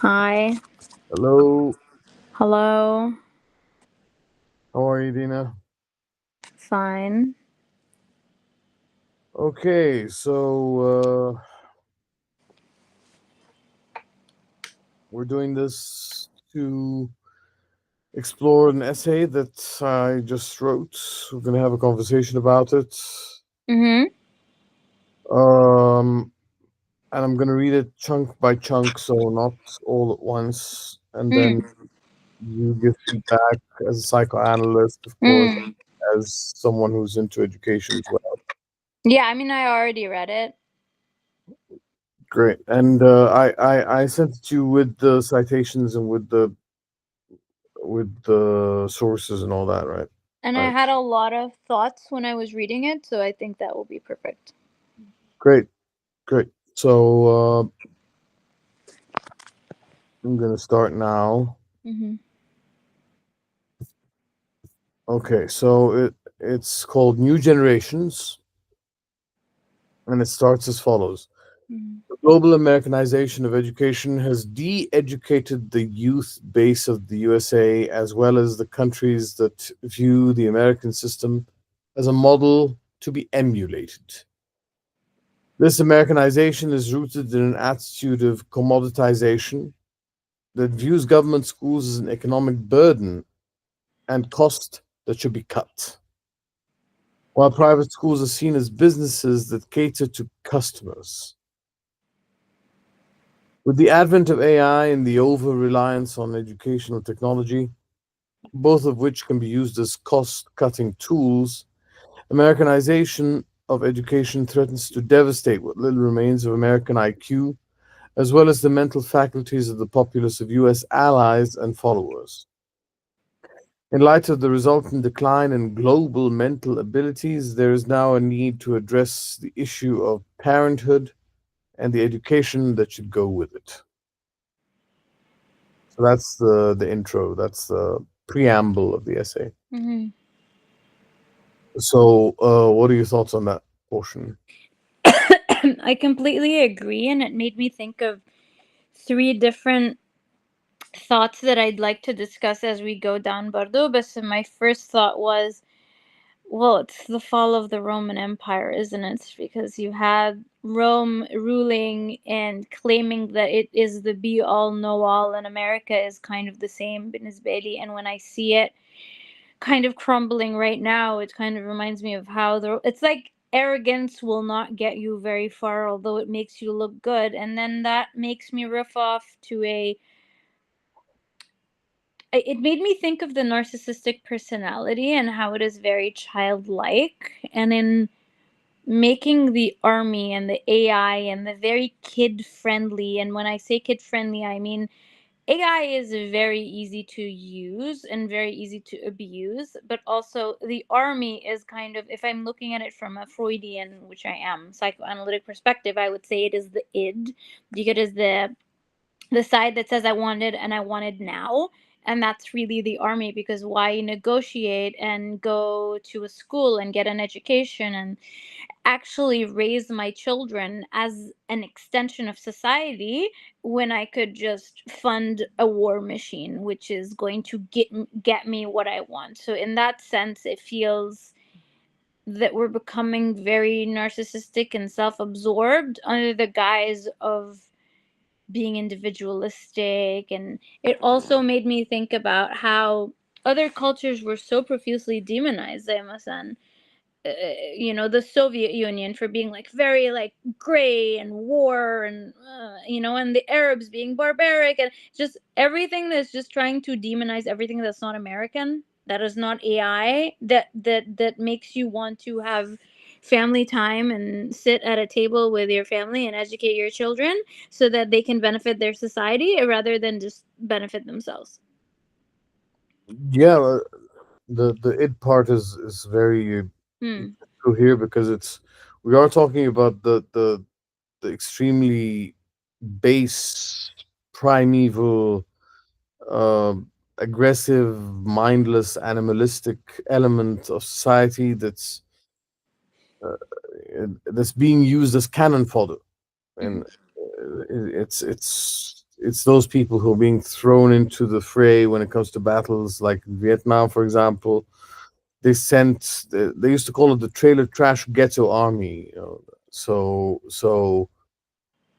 Hi. Hello, Hello. how are you, Dina? Fine. Okay, so we're doing this to explore an essay that I just wrote. We're going to have a conversation about it. Mm-hmm. Um, and I'm going to read it chunk by chunk, so not all at once. And then Mm. you give feedback as a psychoanalyst, of course, Mm. as someone who's into education as well. Yeah, I mean, I already read it. Great. And I sent it to you with the citations and with the sources and all that, right? And I Right. had a lot of thoughts when I was reading it, so I think that will be perfect. Great, great. So I'm gonna start now. Mm-hmm. Okay, so it's called New Generations, and it starts as follows. Mm-hmm. The global Americanization of education has de-educated the youth base of the USA as well as the countries that view the American system as a model to be emulated. This Americanization is rooted in an attitude of commoditization that views government schools as an economic burden and cost that should be cut, while private schools are seen as businesses that cater to customers. With the advent of AI and the over reliance on educational technology, both of which can be used as cost cutting tools, Americanization of education threatens to devastate what little remains of American IQ, as well as the mental faculties of the populace of US allies and followers. In light of the resultant decline in global mental abilities, there is now a need to address the issue of parenthood and the education that should go with it. So that's the intro. That's the preamble of the essay. Mm-hmm. So, what are your thoughts on that portion? I completely agree, and it made me think of three different thoughts that I'd like to discuss as we go down Bardobas. And my first thought was, well, it's the fall of the Roman Empire, isn't it? Because you had Rome ruling and claiming that it is the be all know all, and America is kind of the same, بالنسبة. And when I see it kind of crumbling right now, it kind of reminds me of how it's like arrogance will not get you very far, although it makes you look good. And then that makes me riff off to it made me think of the narcissistic personality and how it is very childlike, and in making the army and the AI and the very kid friendly. And when I say kid friendly, I mean AI is very easy to use and very easy to abuse, but also the army is kind of, if I'm looking at it from a Freudian, which I am, psychoanalytic perspective, I would say it is the id, because it is the side that says I wanted and I wanted now. And that's really the army, because why negotiate and go to a school and get an education and actually raise my children as an extension of society when I could just fund a war machine, which is going to get me what I want. So in that sense, it feels that we're becoming very narcissistic and self-absorbed under the guise of being individualistic. And it also made me think about how other cultures were so profusely demonized, Zaymasan. The Soviet Union for being like very like gray and war, and and the Arabs being barbaric, and just everything that's just trying to demonize everything that's not American, that is not AI, that makes you want to have family time and sit at a table with your family and educate your children so that they can benefit their society rather than just benefit themselves. Yeah, the id part is very Hmm. true here because it's we are talking about the extremely base, primeval, uh, aggressive, mindless, animalistic element of society that's being used as cannon fodder, and it's it's those people who are being thrown into the fray when it comes to battles like Vietnam, for example. They used to call it the trailer trash ghetto army. So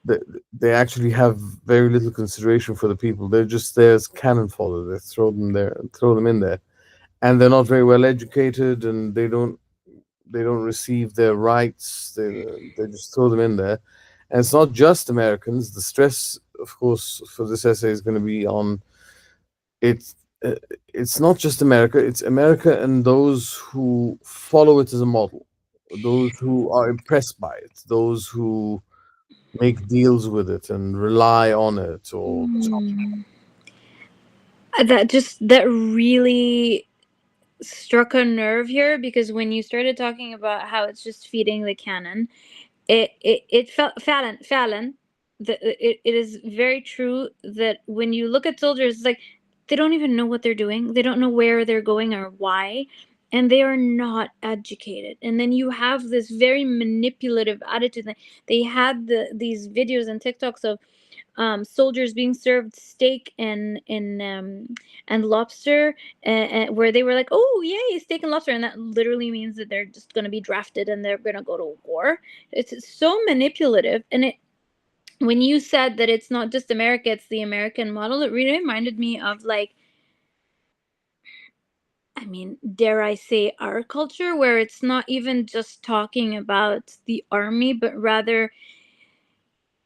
they, they actually have very little consideration for the people. They're just there as cannon fodder. They throw them in there, and they're not very well educated, and they don't receive their rights. They just throw them in there, and it's not just Americans. The stress, of course, for this essay is going to be on it's. It's not just America. It's America and those who follow it as a model, those who are impressed by it, those who make deals with it and rely on it, or Mm. That really struck a nerve here, because when you started talking about how it's just feeding the cannon, it felt Fallon. It is very true that when you look at soldiers, it's like they don't even know what they're doing. They don't know where they're going or why, and they are not educated. And then you have this very manipulative attitude. They had these videos and TikToks of soldiers being served steak and lobster, where they were like, "Oh, yay, steak and lobster," and that literally means that they're just going to be drafted and they're going to go to war. It's so manipulative, and it. When you said that it's not just America, it's the American model, it really reminded me of, like, I mean, dare I say, our culture, where it's not even just talking about the army, but rather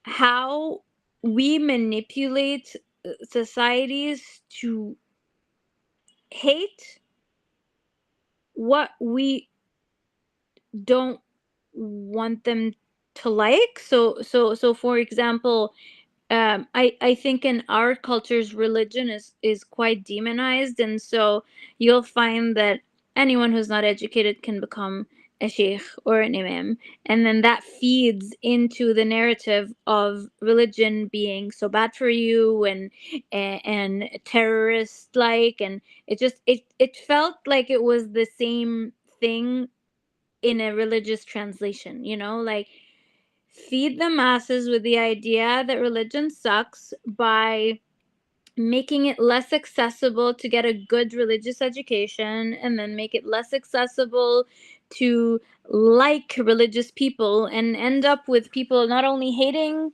how we manipulate societies to hate what we don't want them to like. So for example, I think in our cultures religion is quite demonized, and so you'll find that anyone who's not educated can become a sheikh or an imam, and then that feeds into the narrative of religion being so bad for you and terrorist like, and it felt like it was the same thing in a religious translation, like feed the masses with the idea that religion sucks by making it less accessible to get a good religious education, and then make it less accessible to like religious people, and end up with people not only hating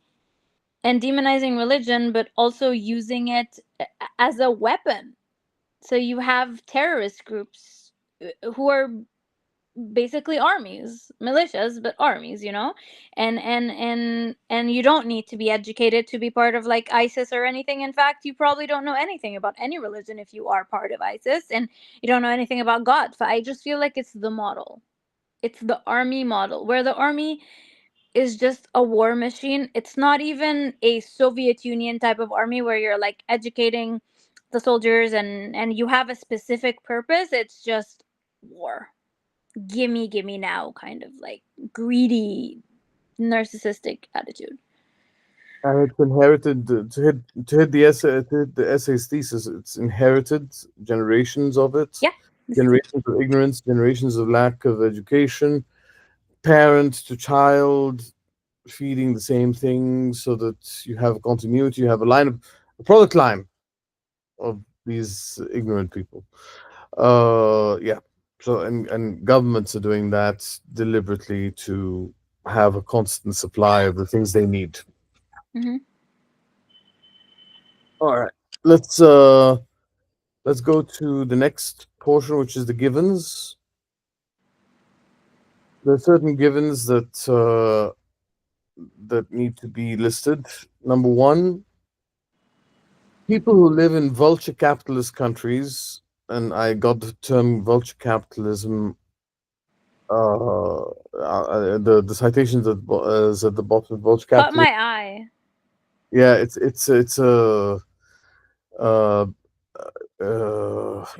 and demonizing religion but also using it as a weapon. So you have terrorist groups who are basically armies, militias, but armies, and you don't need to be educated to be part of like ISIS or anything. In fact, you probably don't know anything about any religion if you are part of ISIS, and you don't know anything about God. So I just feel like it's the model. It's the army model, where the army is just a war machine. It's not even a Soviet Union type of army where you're like educating the soldiers and you have a specific purpose. It's just war. Gimme now, kind of like greedy, narcissistic attitude. and it's inherited to hit the essay's thesis. It's inherited generations of it, Yeah, this is it. generations of ignorance, generations of lack of education, parent to child feeding the same thing, so that you have continuity, you have a product line of these ignorant people. Yeah. So and governments are doing that deliberately to have a constant supply of the things they need. Hmm. All right. Let's go to the next portion, which is the givens. There are certain givens that need to be listed. Number one, people who live in vulture capitalist countries, and I got the term vulture capitalism. The citations is at the bottom of vulture Caught capitalism. my eye. Yeah, it's a uh,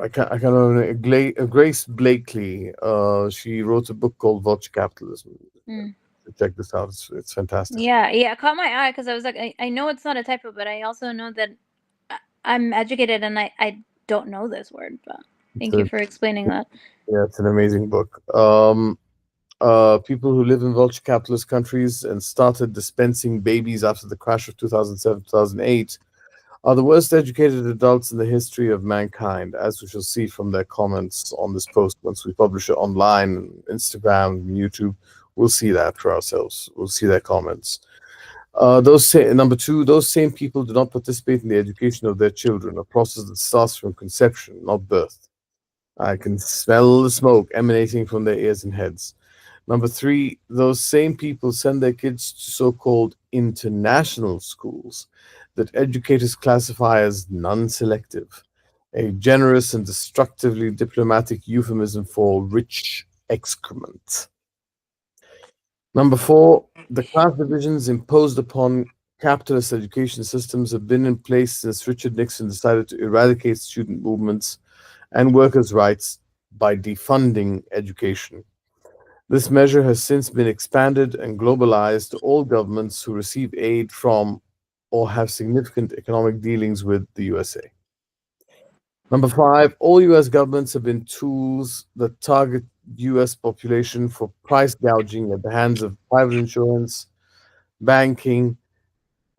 I can't remember. Grace Blakely. She wrote a book called Vulture Capitalism. Mm. Check this out. It's fantastic. Yeah, caught my eye because I was like, I know it's not a typo, but I also know that I'm educated and I don't know this word. But It's thank you a, for explaining that. yeah, it's an amazing book. People who live in vulture capitalist countries and started dispensing babies after the crash of 2007, 2008. are the worst educated adults in the history of mankind, as we shall see from their comments on this post once we publish it online, Instagram, YouTube. We'll see that for ourselves. We'll see their comments. Number two, those same people do not participate in the education of their children, a process that starts from conception, not birth. I can smell the smoke emanating from their ears and heads. Number three, those same people send their kids to so called international schools that educators classify as non selective, a generous and destructively diplomatic euphemism for rich excrement. Number four, the class divisions imposed upon capitalist education systems have been in place since Richard Nixon decided to eradicate student movements and workers' rights by defunding education. This measure has since been expanded and globalized to all governments who receive aid from or have significant economic dealings with the USA. Number five, all US governments have been tools that target US population for price gouging at the hands of private insurance, banking,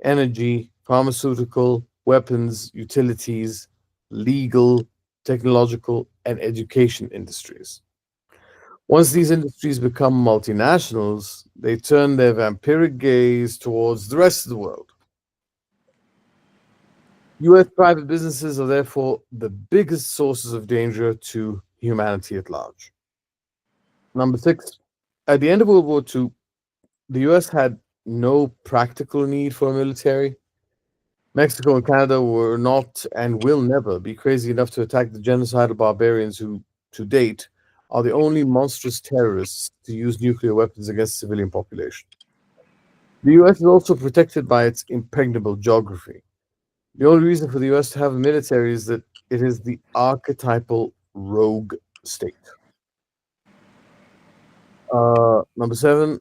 energy, pharmaceutical, weapons, utilities, legal, technological, and education industries. Once these industries become multinationals, they turn their vampiric gaze towards the rest of the world. US private businesses are therefore the biggest sources of danger to humanity at large. Number six, at the end of World War II, the US had no practical need for a military. Mexico and Canada were not and will never be crazy enough to attack the genocidal barbarians who, to date, are the only monstrous terrorists to use nuclear weapons against civilian population. The US is also protected by its impregnable geography. The only reason for the US to have a military is that it is the archetypal rogue state. Number seven,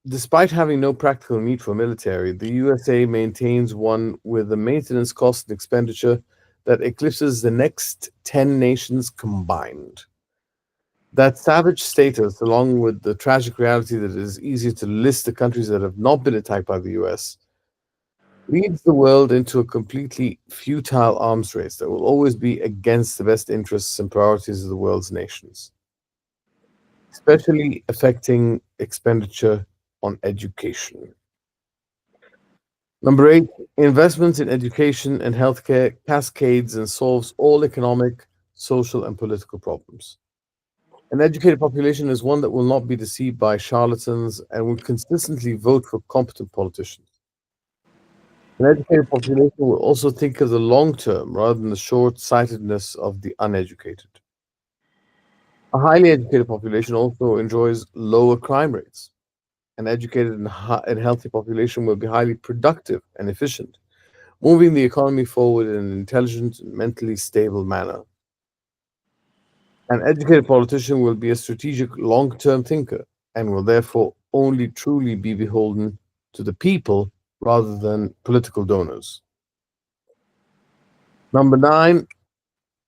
despite having no practical need for a military, the USA maintains one with a maintenance cost and expenditure that eclipses the next 10 nations combined. That savage status, along with the tragic reality that it is easier to list the countries that have not been attacked by the US, leads the world into a completely futile arms race that will always be against the best interests and priorities of the world's nations, especially affecting expenditure on education. Number eight, investments in education and healthcare cascades and solves all economic, social, and political problems. An educated population is one that will not be deceived by charlatans and will consistently vote for competent politicians. An educated population will also think of the long term rather than the short sightedness of the uneducated. A highly educated population also enjoys lower crime rates. An educated and healthy population will be highly productive and efficient, moving the economy forward in an intelligent and mentally stable manner. An educated politician will be a strategic long term thinker and will therefore only truly be beholden to the people rather than political donors. Number nine,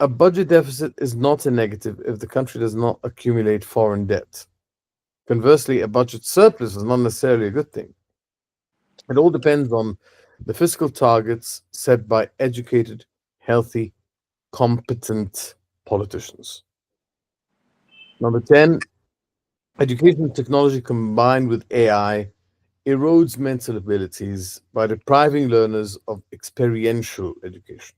a budget deficit is not a negative if the country does not accumulate foreign debt. Conversely, a budget surplus is not necessarily a good thing. It all depends on the fiscal targets set by educated, healthy, competent politicians. Number 10, education and technology combined with AI erodes mental abilities by depriving learners of experiential education.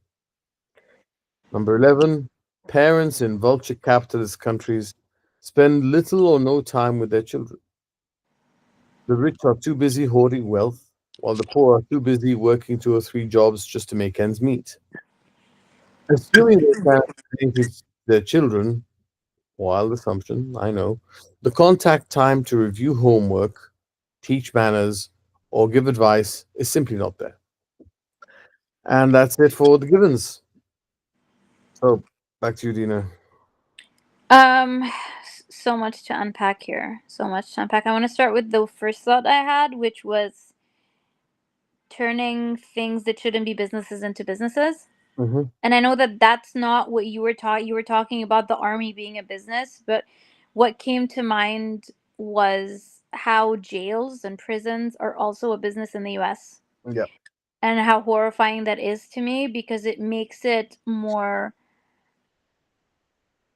Number 11, parents in vulture capitalist countries spend little or no time with their children. The rich are too busy hoarding wealth, while the poor are too busy working two or three jobs just to make ends meet. Assuming their parents teach their children, wild assumption, I know, the contact time to review homework, teach manners, or give advice is simply not there. And that's it for the givens. So back to you, Dina. So much to unpack here. So much to unpack. I want to start with the first thought I had, which was turning things that shouldn't be businesses into businesses. Hmm. And I know that that's not what you were taught. You were talking about the army being a business, but what came to mind was how jails and prisons are also a business in the US. Yeah. and how horrifying that is to me, because it makes it more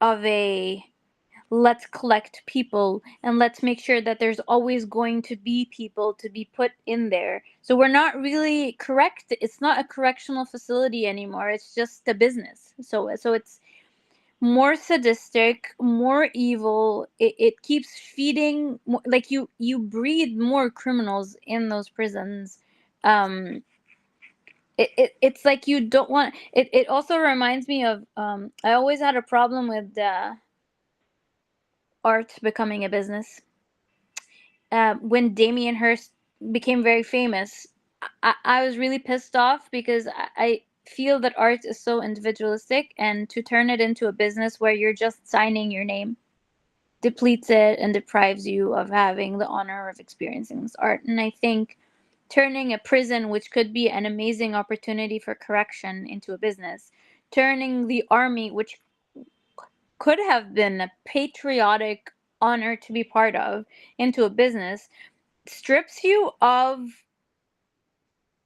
of a let's collect people and let's make sure that there's always going to be people to be put in there. So we're not really correct. It's not a correctional facility anymore. It's just a business. So it's more sadistic, more evil. It keeps feeding like you breed more criminals in those prisons. Um it's like you don't want it. It also reminds me of I always had a problem with art becoming a business. When Damien Hirst became very famous, I was really pissed off because I feel that art is so individualistic, and to turn it into a business where you're just signing your name depletes it and deprives you of having the honor of experiencing this art. And I think turning a prison, which could be an amazing opportunity for correction, into a business, turning the army, which could have been a patriotic honor to be part of, into a business, strips you of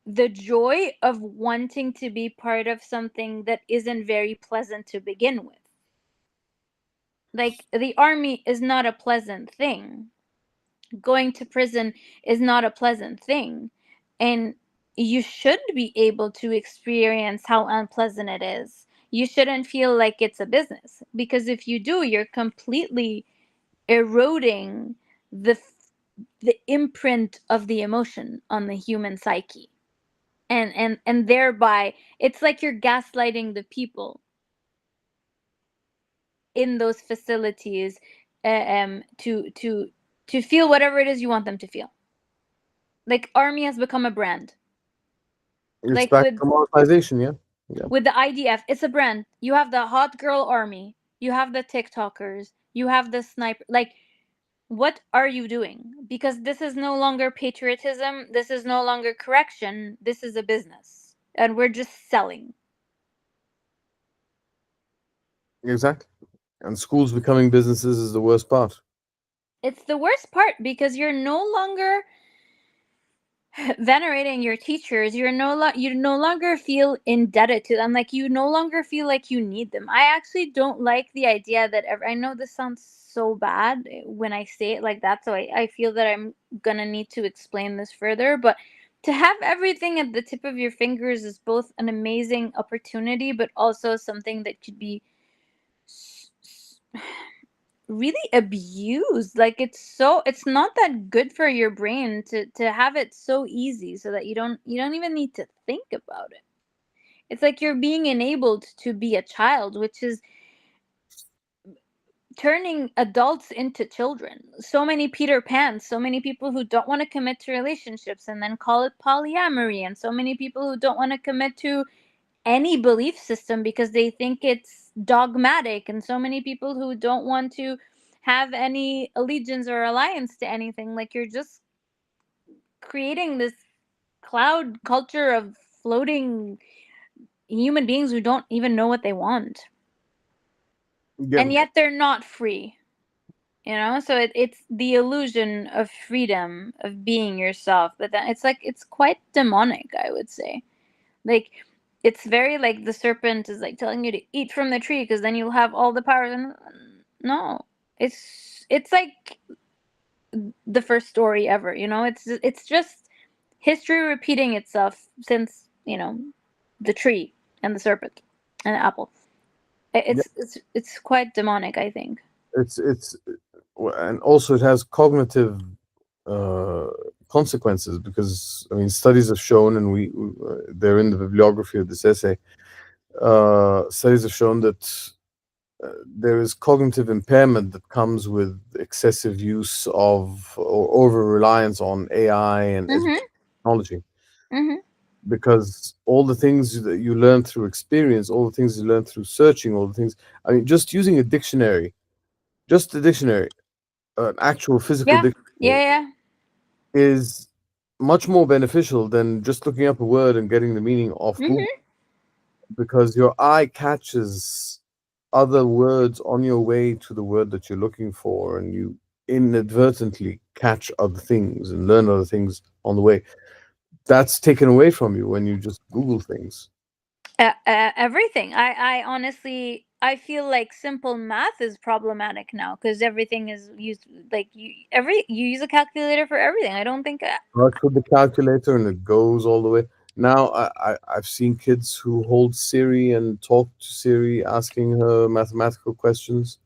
the joy of wanting to be part of something that isn't very pleasant to begin with. Like, the army is not a pleasant thing. Going to prison is not a pleasant thing. And you should be able to experience how unpleasant it is. You shouldn't feel like it's a business, because if you do, you're completely eroding the imprint of the emotion on the human psyche, and thereby it's like you're gaslighting the people in those facilities, to feel whatever it is you want them to feel. Like, army has become a brand. It's Like, back to commoditization, yeah. Yeah. with the IDF, it's a brand. You have the hot girl army, you have the TikTokers, you have the sniper. Like, what are you doing? Because this is no longer patriotism, this is no longer correction, this is a business, and we're just selling. Exactly. And schools becoming businesses is the worst part. It's the worst part, because you're no longer venerating your teachers. You no longer feel indebted to them. Like, you no longer feel like you need them. I actually don't like the idea that I know this sounds so bad when I say it like that, so I feel that I'm gonna need to explain this further, but to have everything at the tip of your fingers is both an amazing opportunity, but also something that could be really abused. Like, it's not that good for your brain to have it so easy, so that you don't even need to think about it. It's like you're being enabled to be a child, which is turning adults into children. So many Peter Pans, so many people who don't want to commit to relationships and then call it polyamory, and so many people who don't want to commit to any belief system because they think it's dogmatic, and so many people who don't want to have any allegiance or alliance to anything. Like, you're just creating this cloud culture of floating human beings who don't even know what they want, Yeah. and yet they're not free. So it's the illusion of freedom, of being yourself, but then it's like it's quite demonic, I would say. Like, it's very like the serpent is like telling you to eat from the tree because then you'll have all the power. And no, it's like the first story ever. It's just history repeating itself since the tree and the serpent and the apple. Yeah. It's quite demonic, I think. It's and also it has cognitive uh, consequences, because I mean studies have shown, and they're in the bibliography of this essay. Studies have shown that there is cognitive impairment that comes with excessive use of or over reliance on AI and Mhm. education technology, Mhm. because all the things that you learn through experience, all the things you learn through searching, all the things, I mean, just using a dictionary, just a dictionary, an actual physical Yeah. Yeah. dictionary, Yeah. is much more beneficial than just looking up a word and getting the meaning off Google, Mhm. because your eye catches other words on your way to the word that you're looking for, and you inadvertently catch other things and learn other things on the way. That's taken away from you when you just Google things. Everything. I honestly, I feel like simple math is problematic now because everything is used. Like you use a calculator for everything. I don't think. Starts with the calculator and it goes all the way. Now I've seen kids who hold Siri and talk to Siri, asking her mathematical questions.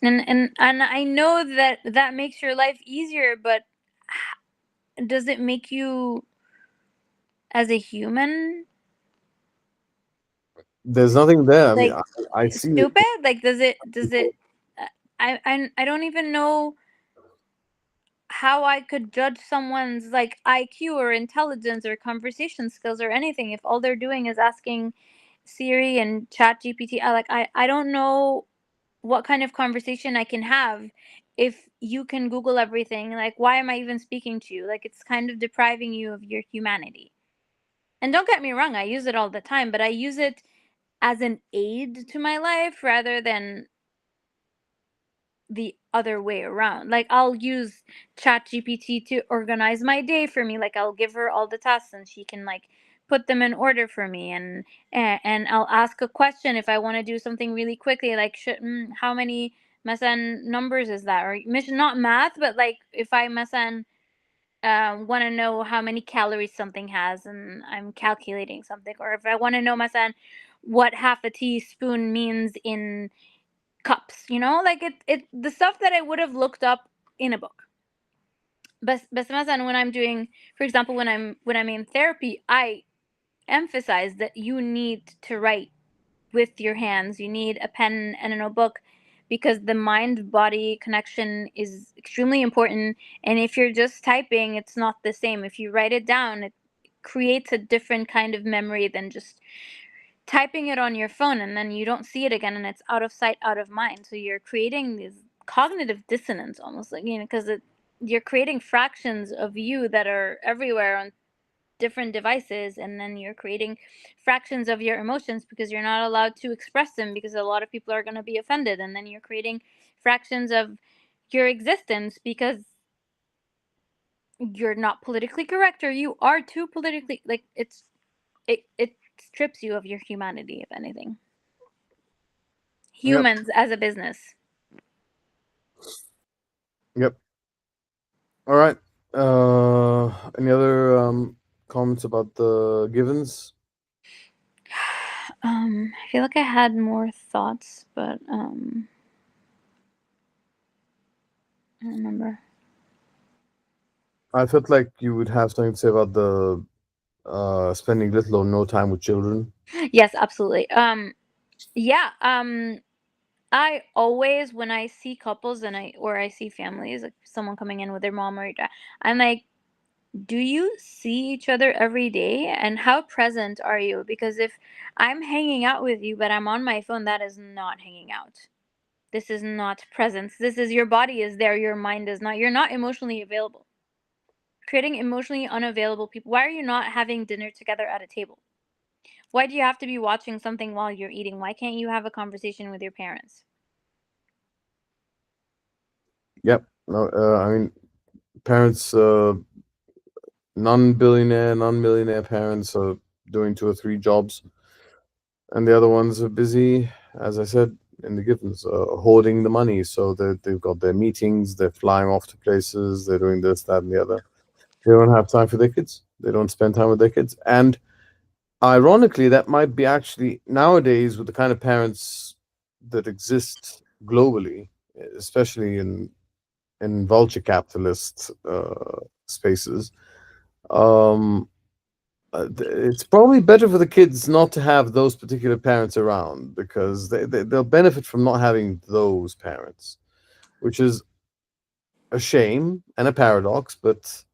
And I know that that makes your life easier, but does it make you as a human There's nothing there. I mean, like I see it. stupid? Like does it? People, I don't even know how I could judge someone's like IQ or intelligence or conversation skills or anything if all they're doing is asking Siri and Chat GPT. I don't know what kind of conversation I can have if you can Google everything. Like why am I even speaking to you? Like it's kind of depriving you of your humanity. And don't get me wrong, I use it all the time, but I use it as an aid to my life rather than the other way around. Like I'll use Chat GPT to organize my day for me. Like I'll give her all the tasks and she can like put them in order for me, and I'll ask a question if I want to do something really quickly, like how many مثلا numbers is that, or not math, but like if I مثلا want to know how many calories something has and I'm calculating something, or if I want to know مثلا what half a teaspoon means in cups, like it the stuff that I would have looked up in a book. But مثلا when I'm doing, for example, when I'm in therapy, I emphasize that you need to write with your hands. You need a pen and a notebook because the mind body connection is extremely important, and if you're just typing, it's not the same. If you write it down, it creates a different kind of memory than just typing it on your phone and then you don't see it again and it's out of sight, out of mind. So you're creating this cognitive dissonance almost, like, because you're creating fractions of you that are everywhere on different devices, and then you're creating fractions of your emotions because you're not allowed to express them because a lot of people are going to be offended, and then you're creating fractions of your existence because you're not politically correct or you are too politically, like it strips you of your humanity, if anything. yep, Humans as a business. yep. All right. Any other comments about the givens? I feel like I had more thoughts, but I don't remember. I felt like you would have something to say about the spending little or no time with children. Yes, absolutely. Yeah. I always, when I see couples and I see families, like someone coming in with their mom or dad, I'm like, do you see each other every day? And how present are you? Because if I'm hanging out with you, but I'm on my phone, that is not hanging out. This is not presence. This is, your body is there, your mind is not. You're not emotionally available. Creating emotionally unavailable people. Why are you not having dinner together at a table? Why do you have to be watching something while you're eating? Why can't you have a conversation with your parents? Yep. No, I mean, parents, non-billionaire, non-millionaire parents are doing two or three jobs, and the other ones are busy, as I said in the givens, hoarding the money. So they've got their meetings, they're flying off to places, they're doing this, that, and the other. They don't have time for their kids. They don't spend time with their kids. And ironically, that might be actually nowadays with the kind of parents that exist globally, especially in vulture capitalist spaces. Um, it's probably better for the kids not to have those particular parents around because they'll benefit from not having those parents, which is a shame and a paradox. But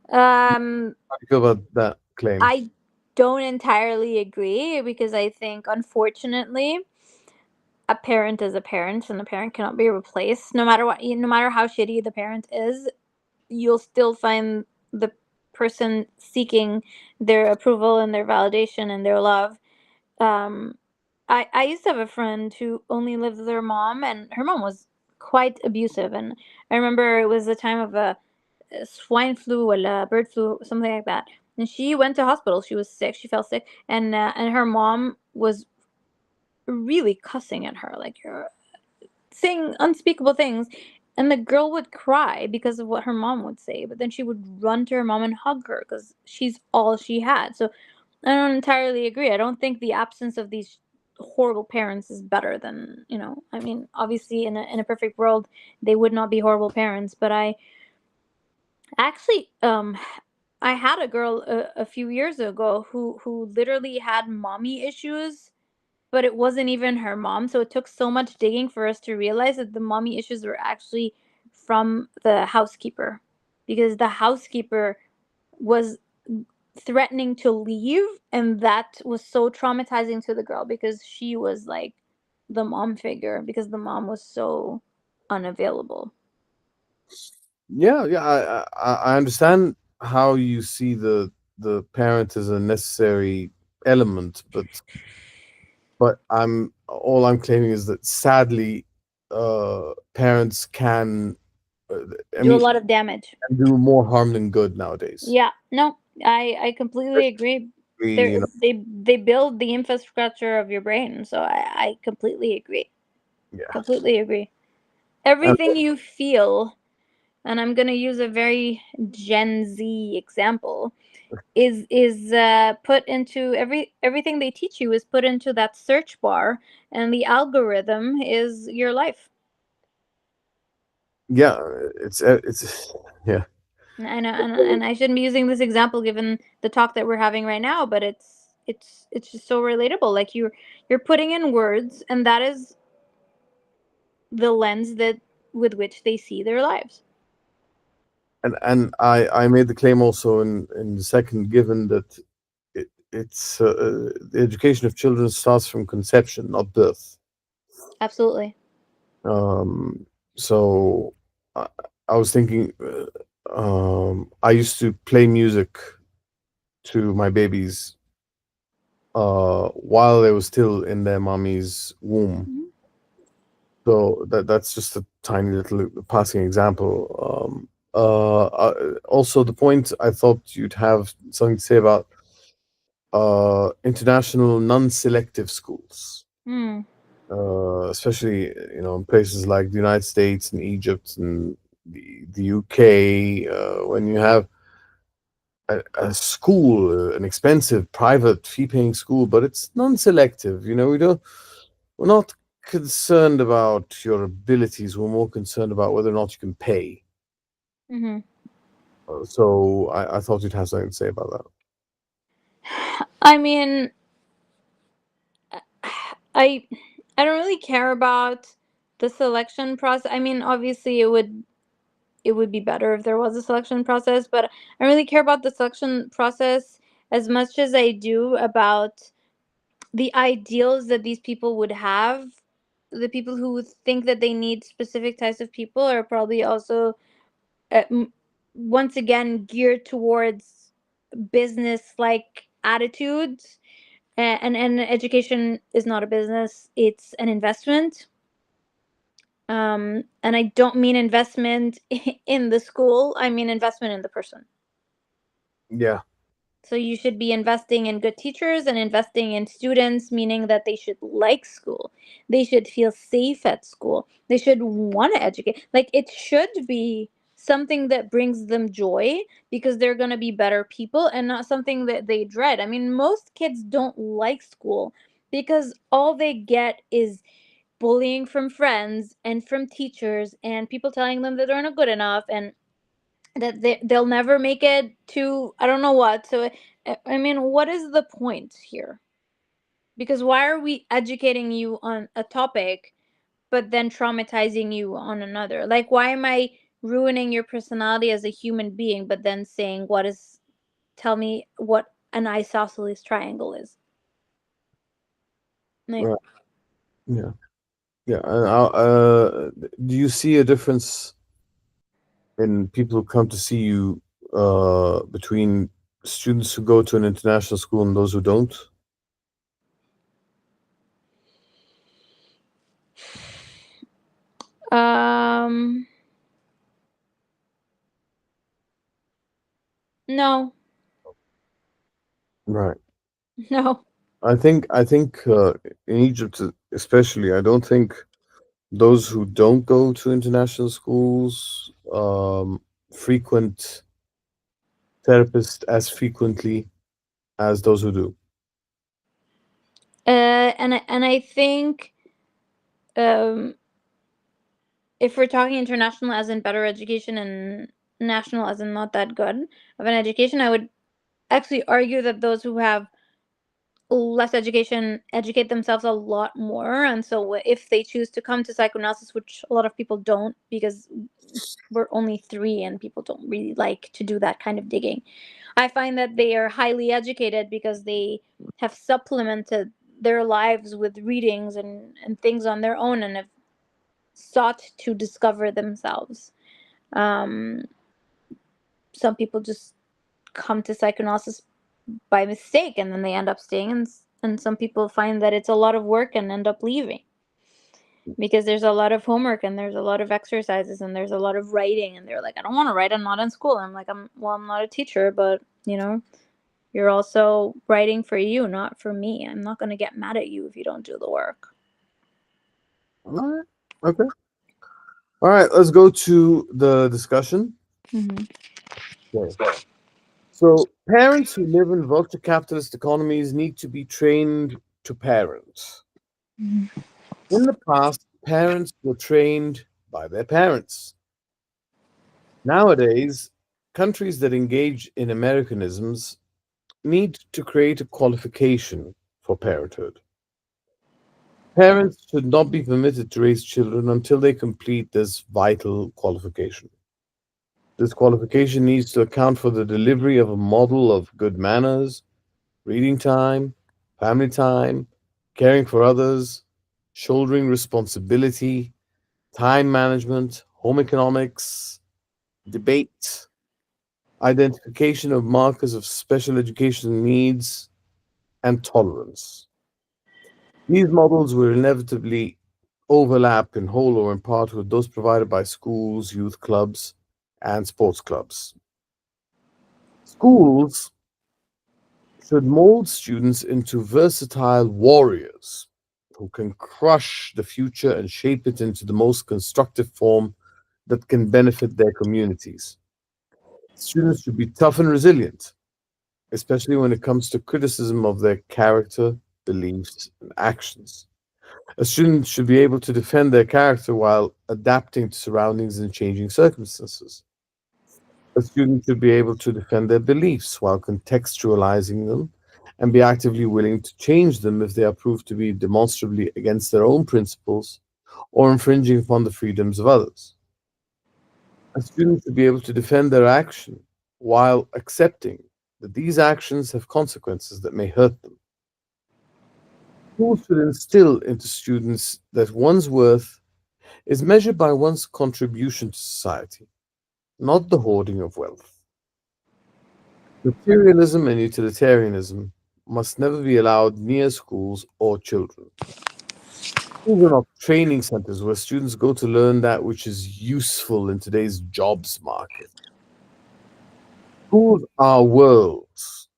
Um, how do you feel about that claim? I don't entirely agree because I think, unfortunately, a parent is a parent, and a parent cannot be replaced. No matter what, no matter how shitty the parent is, you'll still find the person seeking their approval and their validation and their love. Um, I used to have a friend who only lived with her mom, and her mom was quite abusive. And I remember it was the time of swine flu or bird flu, something like that. And she went to hospital. She was sick. She fell sick, and her mom was really cussing at her, like, you're saying unspeakable things. And the girl would cry because of what her mom would say, but then she would run to her mom and hug her because she's all she had. So I don't entirely agree. I don't think the absence of these horrible parents is better than, I mean, obviously in a perfect world they would not be horrible parents, but I actually I had a girl a few years ago who literally had mommy issues, but it wasn't even her mom. So it took so much digging for us to realize that the mommy issues were actually from the housekeeper, because the housekeeper was threatening to leave, and that was so traumatizing to the girl because she was like the mom figure, because the mom was so unavailable. Yeah, yeah. I understand how you see the parent as a necessary element, but I'm claiming is that sadly, parents can, uh, I Do a mean, lot of damage. can do more harm than good nowadays. Yeah, no, I completely agree. You know, They build the infrastructure of your brain, so I completely agree. yeah. Completely agree. And Everything you feel, and I'm gonna use a very Gen Z example, is put into everything they teach you is put into that search bar, and the algorithm is your life. yeah, it's yeah. And I shouldn't be using this example given the talk that we're having right now, but it's just so relatable. Like you're putting in words, and that is the lens that with which they see their lives. And I made the claim also in the second, given that the education of children starts from conception, not birth. Absolutely. Um, so I, I was thinking, I used to play music to my babies while they were still in their mommy's womb. Mhm. So that's just a tiny little passing example. Also, the point I thought you'd have something to say about international non-selective schools, Hmm. especially in places like the United States and Egypt and the UK, when you have a school, an expensive private fee-paying school, but it's non-selective. We're not concerned about your abilities. We're more concerned about whether or not you can pay. Hmm. So I thought you'd have something to say about that. I mean, I I don't really care about the selection process. I mean, obviously it would be better if there was a selection process, but I don't really care about the selection process as much as I do about the ideals that these people would have. The people who think that they need specific types of people are probably also uh, m- once again geared towards business like attitudes. And education is not a business, it's an investment. And I don't mean investment in the school, I mean investment in the person. Yeah, So you should be investing in good teachers and investing in students, meaning that they should like school. They should feel safe at school. They should want to educate. Like, it should be something that brings them joy because they're going to be better people, and not something that they dread. I mean, most kids don't like school because all they get is bullying from friends and from teachers and people telling them that they're not good enough, and that they'll never make it to I don't know what. So I mean, what is the point here? Because why are we educating you on a topic but then traumatizing you on another? Like, why am I ruining your personality as a human being but then saying what is tell me what an isosceles triangle is? Like, right. Yeah, yeah. And do you see a difference in people who come to see you between students who go to an international school and those who don't? um No, Right. no. I think in Egypt especially, I don't think those who don't go to international schools frequent therapists as frequently as those who do. And I think, um, if we're talking international as in better education and national as in not that good of an education, I would actually argue that those who have less education educate themselves a lot more, and so if they choose to come to psychoanalysis, which a lot of people don't, because we're only three and people don't really like to do that kind of digging, I find that they are highly educated because they have supplemented their lives with readings and things on their own, and have sought to discover themselves. um, some people just come to psychoanalysis by mistake, and then they end up staying, and some people find that it's a lot of work and end up leaving because there's a lot of homework and there's a lot of exercises and there's a lot of writing, and they're like, I don't want to write, I'm not in school. I'm like, I'm not a teacher, but you're also writing for you, not for me. I'm not going to get mad at you if you don't do the work. All right. Okay. All right. Let's go to the discussion. Hmm. Okay. So, parents who live in vulture capitalist economies need to be trained to parent. Hmm. In the past, parents were trained by their parents. Nowadays, countries that engage in Americanisms need to create a qualification for parenthood. Parents should not be permitted to raise children until they complete this vital qualification. This qualification needs to account for the delivery of a model of good manners, reading time, family time, caring for others, shouldering responsibility, time management, home economics, debate, identification of markers of special education needs, and tolerance. These models will inevitably overlap in whole or in part with those provided by schools, youth clubs, and sports clubs. Schools should mold students into versatile warriors who can crush the future and shape it into the most constructive form that can benefit their communities. Students should be tough and resilient, especially when it comes to criticism of their character, beliefs, and actions. A student should be able to defend their character while adapting to surroundings and changing circumstances. A student should be able to defend their beliefs while contextualizing them and be actively willing to change them if they are proved to be demonstrably against their own principles or infringing upon the freedoms of others. A student should be able to defend their action while accepting that these actions have consequences that may hurt them. Schools should instill into students that one's worth is measured by one's contribution to society, not the hoarding of wealth. Materialism and utilitarianism must never be allowed near schools or children. Schools are not training centers where students go to learn that which is useful in today's jobs market. Schools are worlds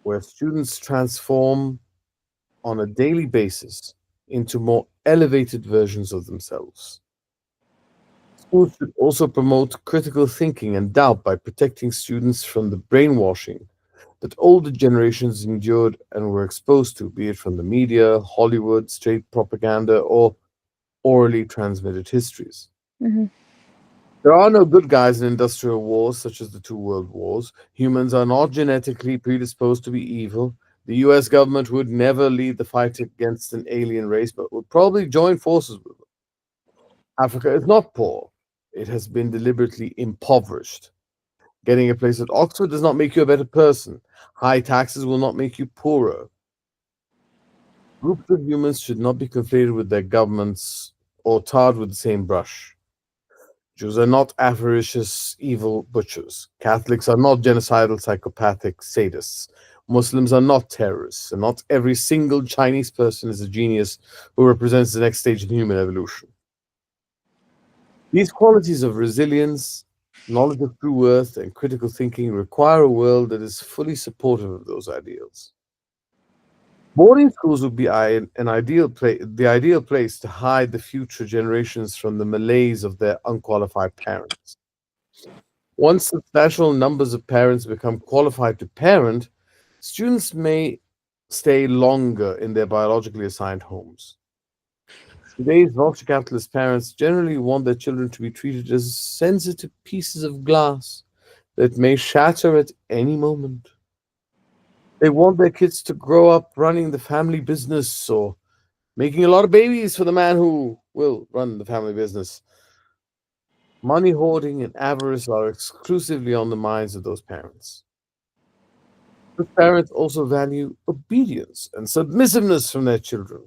where students transform on a daily basis into more elevated versions of themselves. Schools should also promote critical thinking and doubt by protecting students from the brainwashing that older generations endured and were exposed to, be it from the media, Hollywood, state propaganda, or orally transmitted histories. Hmm. There are no good guys in industrial wars such as the two world wars. Humans are not genetically predisposed to be evil. The US government would never lead the fight against an alien race, but would probably join forces with them. Africa is not poor. It has been deliberately impoverished. Getting a place at Oxford does not make you a better person. High taxes will not make you poorer. Groups of humans should not be conflated with their governments or tarred with the same brush. Jews are not avaricious, evil butchers. Catholics are not genocidal, psychopathic sadists. Muslims are not terrorists, and not every single Chinese person is a genius who represents the next stage in human evolution. These qualities of resilience, Knowledge of true worth and critical thinking require a world that is fully supportive of those ideals. Boarding schools would be the ideal place to hide the future generations from the malaise of their unqualified parents. Once substantial numbers of parents become qualified to parent, students may stay longer in their biologically assigned homes. Today's vulture capitalist parents generally want their children to be treated as sensitive pieces of glass that may shatter at any moment. They want their kids to grow up running the family business or making a lot of babies for the man who will run the family business. Money hoarding and avarice are exclusively on the minds of those parents. But parents also value obedience and submissiveness from their children,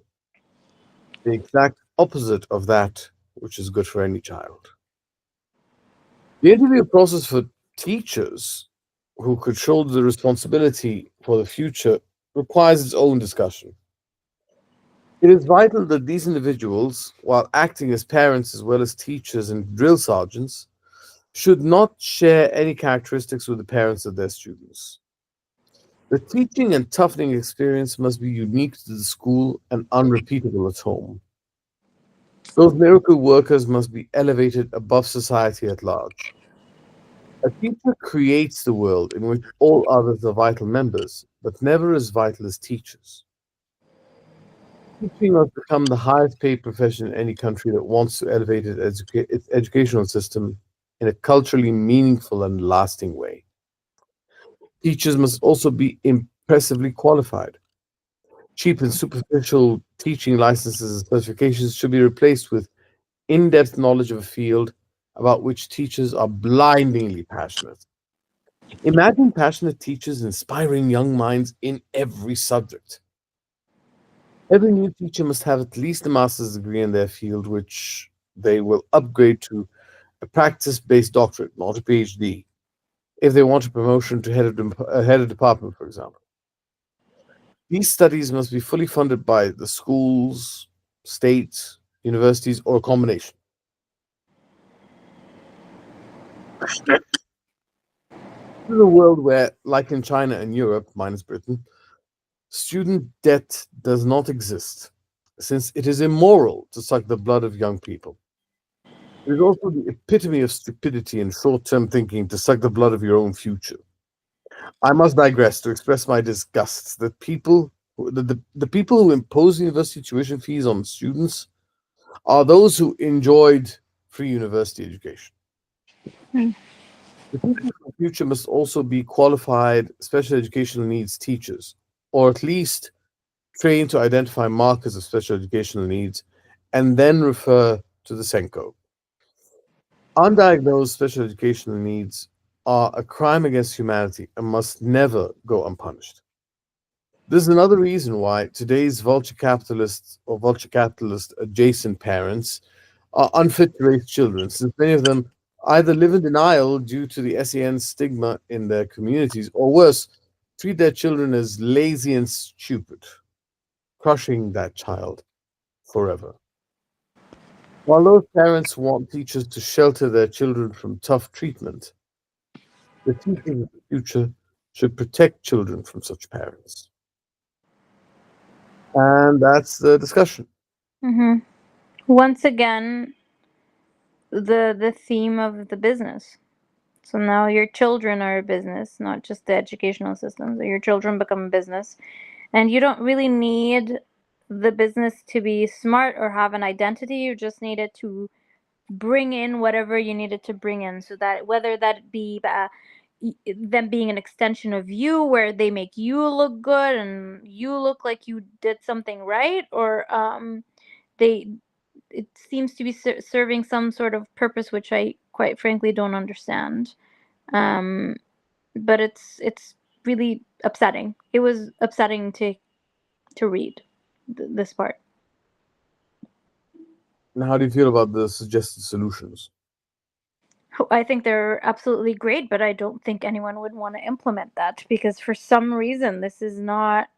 the exact opposite of that which is good for any child. The interview process for teachers who could shoulder the responsibility for the future requires its own discussion. It is vital that these individuals, while acting as parents as well as teachers and drill sergeants, should not share any characteristics with the parents of their students. The teaching and toughening experience must be unique to the school and unrepeatable at home. Those miracle workers must be elevated above society at large. A teacher creates the world in which all others are vital members, but never as vital as teachers. Teaching must become the highest paid profession in any country that wants to elevate its educational system in a culturally meaningful and lasting way. Teachers must also be impressively qualified. Cheap and superficial teaching licenses and certifications should be replaced with in depth knowledge of a field about which teachers are blindingly passionate. Imagine passionate teachers inspiring young minds in every subject. Every new teacher must have at least a master's degree in their field, which they will upgrade to a practice based doctorate, not a PhD, if they want a promotion to head of department, for example. These studies must be fully funded by the schools, states, universities, or a combination. This is a world where, like in China and Europe, minus Britain, student debt does not exist, since it is immoral to suck the blood of young people. It is also the epitome of stupidity and short term thinking to suck the blood of your own future. I must digress to express my disgust that the people who impose university tuition fees on students are those who enjoyed free university education. Mm. The teachers of the future must also be qualified special educational needs teachers, or at least trained to identify markers of special educational needs and then refer to the Senko. Undiagnosed special educational needs are a crime against humanity and must never go unpunished. This is another reason why today's vulture capitalist adjacent parents are unfit to raise children, since many of them either live in denial due to the SEN stigma in their communities, or worse, treat their children as lazy and stupid, crushing that child forever. While those parents want teachers to shelter their children from tough treatment, the teachers of the future should protect children from such parents. And that's the discussion. Hmm. Once again, the theme of the business. So now your children are a business, not just the educational system. So your children become a business, and you don't really need the business to be smart or have an identity. You just need it to bring in whatever you needed to bring in, so that whether that be them being an extension of you, where they make you look good and you look like you did something right, or they it seems to be serving some sort of purpose, which I quite frankly don't understand. um but it's really upsetting. It was upsetting to read this part. And how do you feel about the suggested solutions? I think they're absolutely great, but I don't think anyone would want to implement that, because for some reason this is not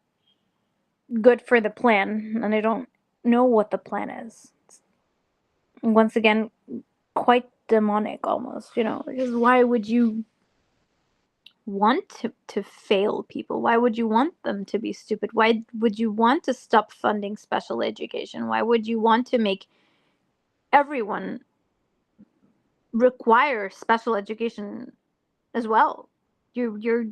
good for the plan, and I don't know what the plan is. Once again, quite demonic almost, because why would you want to fail people? Why would you want them to be stupid? Why would you want to stop funding special education? Why would you want to make everyone require special education as well? You're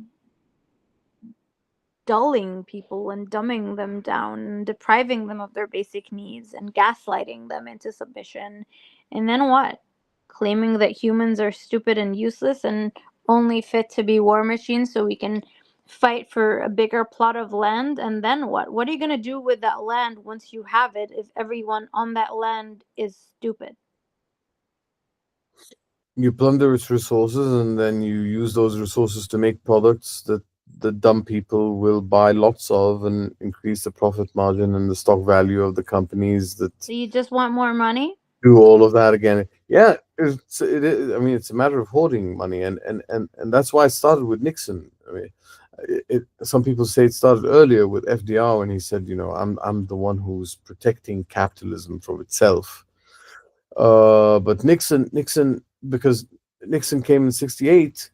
dulling people and dumbing them down and depriving them of their basic needs and gaslighting them into submission. And then what? Claiming that humans are stupid and useless and only fit to be war machines so we can fight for a bigger plot of land. And then what? What are you going to do with that land once you have it if everyone on that land is stupid? You plunder its resources, and then you use those resources to make products that the dumb people will buy lots of and increase the profit margin and the stock value of the companies that So you just want more money? do all of that again. Yeah, it is, I mean, it's a matter of hoarding money, and that's why it started with Nixon. I mean, some people say it started earlier with FDR when he said, I'm the one who's protecting capitalism from itself. But Nixon, because Nixon came in '68,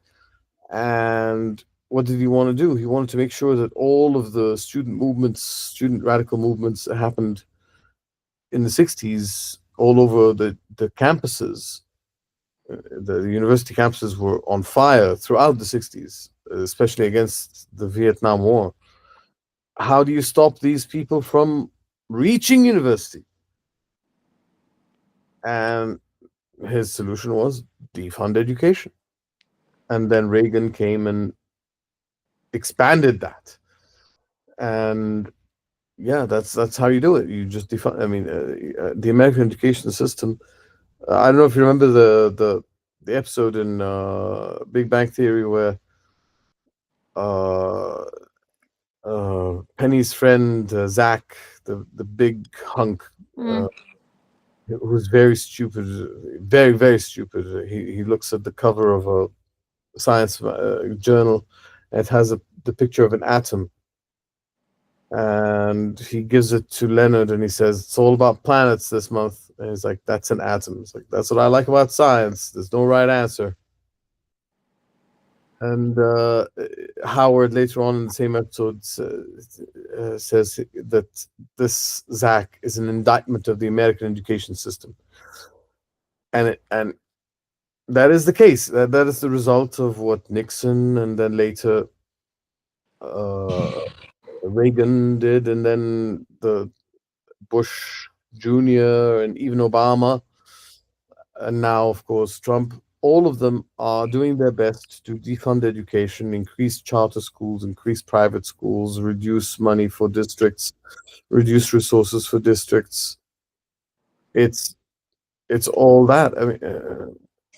and what did he want to do? He wanted to make sure that all of the student radical movements that happened in the '60s all over the campuses. The university campuses were on fire throughout the '60s, especially against the Vietnam War. How do you stop these people from reaching university? And his solution was defund education. And then Reagan came and expanded that. And yeah, that's how you do it. You just defund. I mean, the American education system. I don't know if you remember the episode in Big Bang Theory where uh, Penny's friend Zach, the big hunk, uh, Mm. who's very stupid, very very stupid. He looks at the cover of a science journal, and it has the picture of an atom, and he gives it to Leonard, and he says it's all about planets this month. And he's like, "That's an atom." It's like, "That's what I like about science. There's no right answer." And Howard later on in the same episode says that this Zach is an indictment of the American education system, and that is the case. That is the result of what Nixon and then later uh, Reagan did, and then the Bush Jr. and even Obama, and now of course Trump. All of them are doing their best to defund education, increase charter schools, increase private schools, reduce money for districts, reduce resources for districts. It's it's all that. I mean,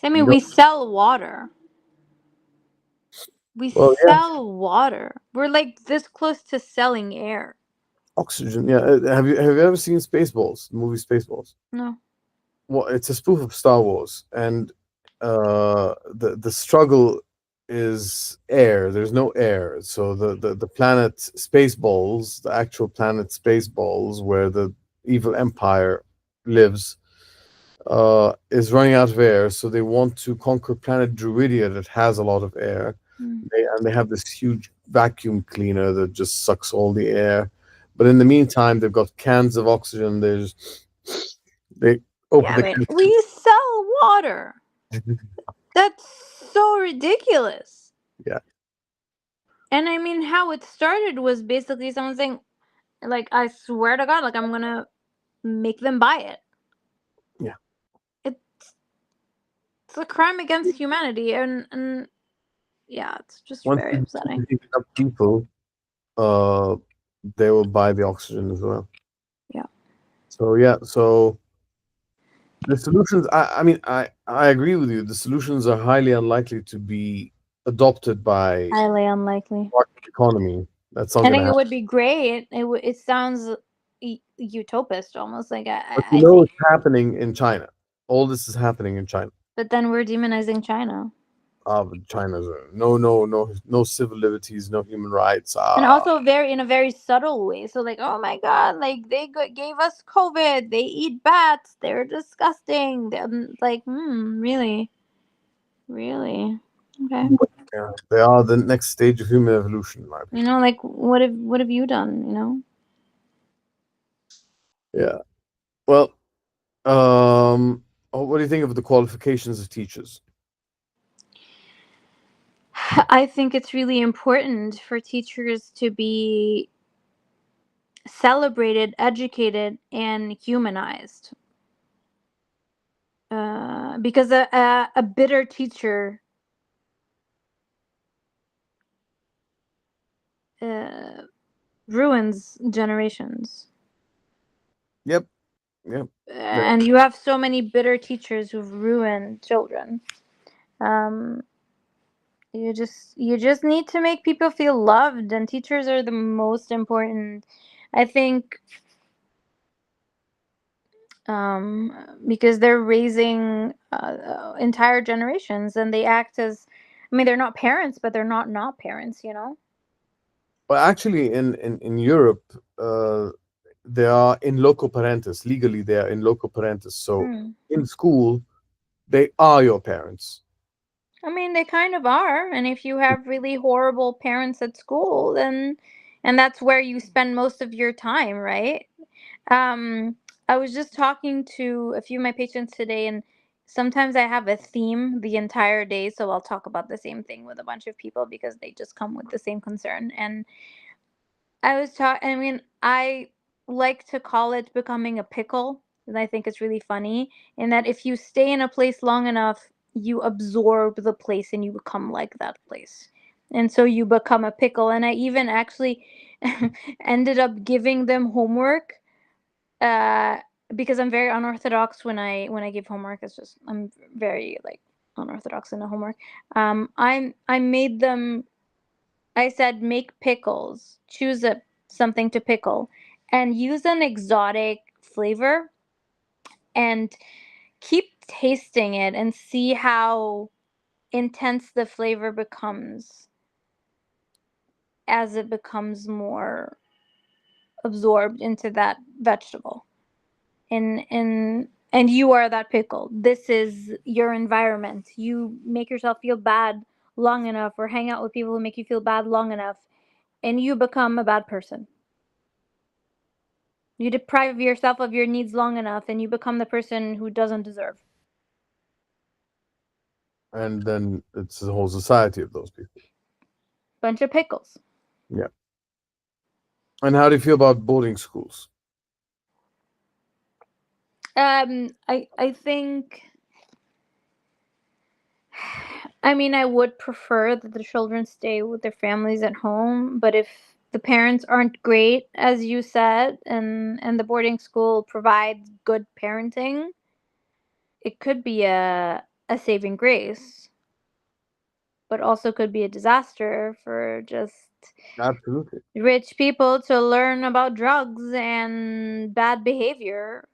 I you mean, know, we sell water. We well, yeah, sell water. We're like this close to selling air. oxygen. Yeah, have you ever seen Spaceballs? The movie Spaceballs. No. Well, it's a spoof of Star Wars, and the struggle is air. There's no air, so the planet Spaceballs, the actual planet Spaceballs, where the evil empire lives, is running out of air. So they want to conquer planet Druidia that has a lot of air. Mm. They have this huge vacuum cleaner that just sucks all the air. But in the meantime, they've got cans of oxygen. They open Yeah, I the mean, can. we sell water. That's so ridiculous. Yeah, And I mean, how it started was basically someone saying, like, I swear to God, like, I'm gonna make them buy it. yeah. It's, it's a crime against humanity. And yeah, it's just Once very you upsetting. take enough people, uh, they will buy the oxygen as well. Yeah. So yeah, so the solutions. I mean, I agree with you. The solutions are highly unlikely to be adopted by Highly unlikely. market economy. That's not I going to think it happen. would be great. It sounds utopist almost. Like, But I think. it's happening in China. All this is happening in China. But then we're demonizing China. but China's no civil liberties, no human rights. And also very in a very subtle way. So like, oh my god, like they gave us COVID. They eat bats. They're disgusting. Like, really, really, okay. Yeah, they are the next stage of human evolution, in my You opinion. know, like what have you done? You know, Yeah. Well, um, what do you think of the qualifications of teachers? I think it's really important for teachers to be celebrated, educated, and humanized. Because a bitter teacher uh, ruins generations. Yep. Yep. The- And you have so many bitter teachers who've ruined children. Um, you just need to make people feel loved, and teachers are the most important. I think because they're raising entire generations, and they act as, I mean, they're not parents, but they're not parents. You know. well, actually, in Europe, they are in loco parentis. Legally, they are in loco parentis. So Hmm. in school, they are your parents. I mean, they kind of are. And if you have really horrible parents at school, then, and that's where you spend most of your time, right? Um, I was just talking to a few of my patients today, and sometimes I have a theme the entire day. So I'll talk about the same thing with a bunch of people because they just come with the same concern. And I mean, I like to call it becoming a pickle, and I think it's really funny in that if you stay in a place long enough, you absorb the place and you become like that place. And so you become a pickle. And I even actually ended up giving them homework uh, because I'm very unorthodox when I give homework. It's just I'm very like unorthodox in the homework. I made them, I said, make pickles. Choose something to pickle, and use an exotic flavor, and keep tasting it, and see how intense the flavor becomes as it becomes more absorbed into that vegetable. And you are that pickle. This is your environment. You make yourself feel bad long enough, or hang out with people who make you feel bad long enough, and you become a bad person. You deprive yourself of your needs long enough, and you become the person who doesn't deserve. And then it's the whole society of those people. Bunch of pickles. Yeah. And how do you feel about boarding schools? I think, I mean, I would prefer that the children stay with their families at home, but if the parents aren't great, as you said, and the boarding school provides good parenting, it could be a saving grace, but also could be a disaster for just Absolutely. rich people to learn about drugs and bad behavior.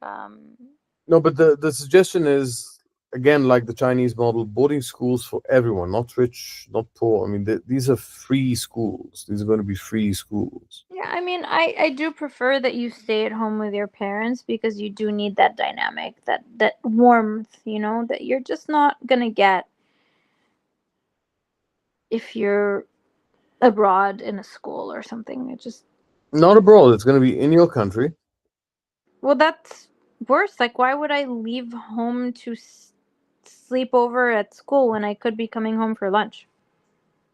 No, but the suggestion is again like the Chinese model, boarding schools for everyone, not rich, not poor. I mean, these are free schools. These are going to be free schools. Yeah, I mean, I do prefer that you stay at home with your parents because you do need that dynamic, that warmth, that you're just not gonna get if you're abroad in a school or something. It just, Not abroad. It's going to be in your country. well, that's worse. Like, why would I leave home to sleep over at school when I could be coming home for lunch?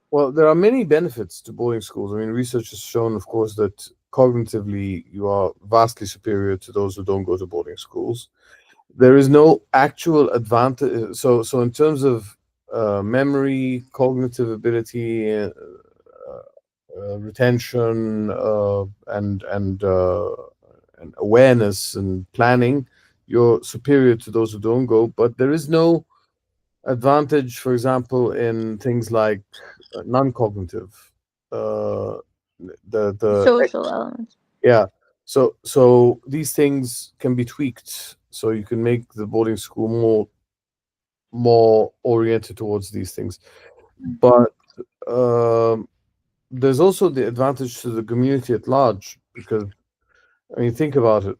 Well, there are many benefits to boarding schools. I mean, research has shown, of course, that cognitively you are vastly superior to those who don't go to boarding schools. There is no actual advantage. So in terms of memory, cognitive ability, retention, and awareness and planning, you're superior to those who don't go. But there is no advantage, for example, in things like non-cognitive. Uh, the Social elements. Yeah. So these things can be tweaked, so you can make the boarding school more more oriented towards these things. Mhm. But um, there's also the advantage to the community at large because, I mean, think about it.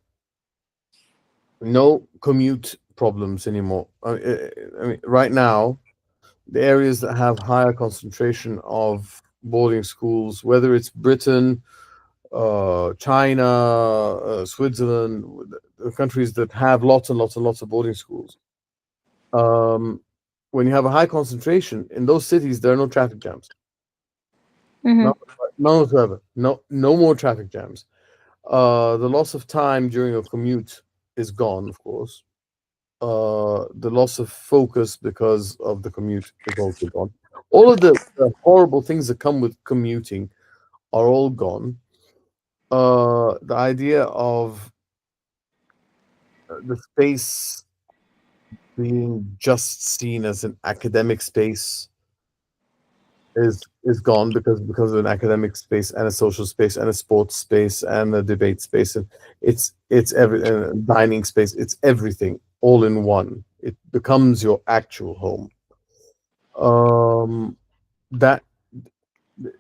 No commute problems anymore. I mean, right now, the areas that have higher concentration of boarding schools, whether it's Britain, China, Switzerland, the countries that have lots and lots and lots of boarding schools. Um, when you have a high concentration in those cities, there are no traffic jams. Mhm. No, none whatsoever. No, no more traffic jams. The loss of time during a commute is gone, of course. The loss of focus because of the commute is also gone. All of the horrible things that come with commuting are all gone. The idea of the space being just seen as an academic space is gone because of an academic space and a social space and a sports space and a debate space, and it's every dining space. It's everything all in one. It becomes your actual home. Um, that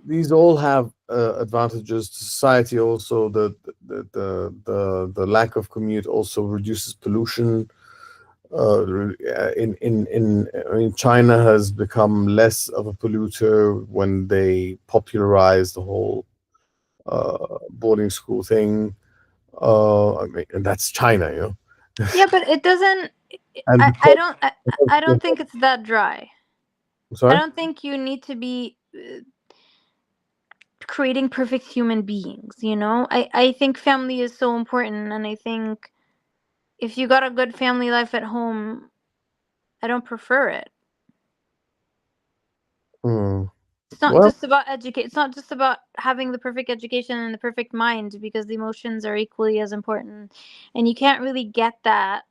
these all have advantages to society. Also, the lack of commute also reduces pollution. I mean, China has become less of a polluter when they popularized the whole boarding school thing. I mean, and that's China, you know. Yeah, but it doesn't. And I because, don't. I don't think it's that dry. I sorry. don't think you need to be creating perfect human beings. You know, I think family is so important, and I think if you got a good family life at home, I don't prefer it. Hmm. It's not Well, just about educate. It's not just about having the perfect education and the perfect mind, because the emotions are equally as important, and you can't really get that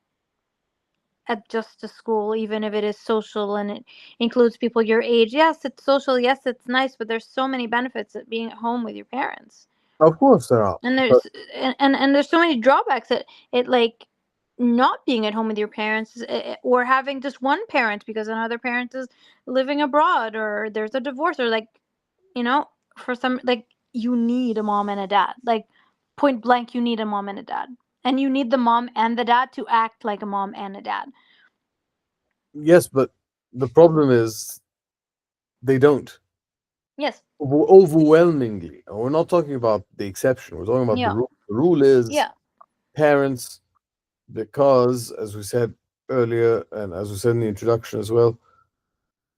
at just a school, even if it is social and it includes people your age. Yes, it's social. Yes, it's nice, but there's so many benefits at being at home with your parents. of course there are. And But there's so many drawbacks that it like not being at home with your parents, or having just one parent because another parent is living abroad, or there's a divorce, or like, you know, for some, like, you need a mom and a dad, like, point blank, you need a mom and a dad, and you need the mom and the dad to act like a mom and a dad. yes, but the problem is they don't. Yes. Overwhelmingly, and we're not talking about the exception. We're talking about the Yeah. rule. The rule is Yeah. parents, because, as we said earlier, and as we said in the introduction as well,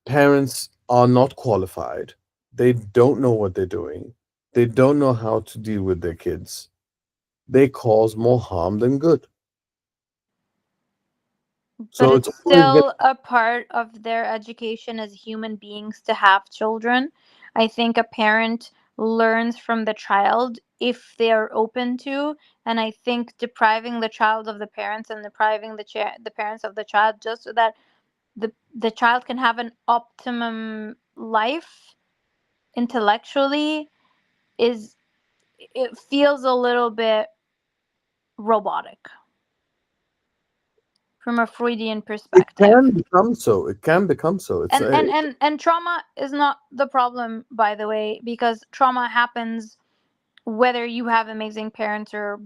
parents are not qualified. They don't know what they're doing. They don't know how to deal with their kids. They cause more harm than good. But So it's it's always going still a part of their education as human beings to have children. I think a parent learns from the child if they are open to, and I think depriving the child of the parents and depriving the parents of the child just so that the child can have an optimum life intellectually is, it feels a little bit robotic from a Freudian it perspective. can become so. It can become so. It's And trauma is not the problem, by the way, because trauma happens whether you have amazing parents or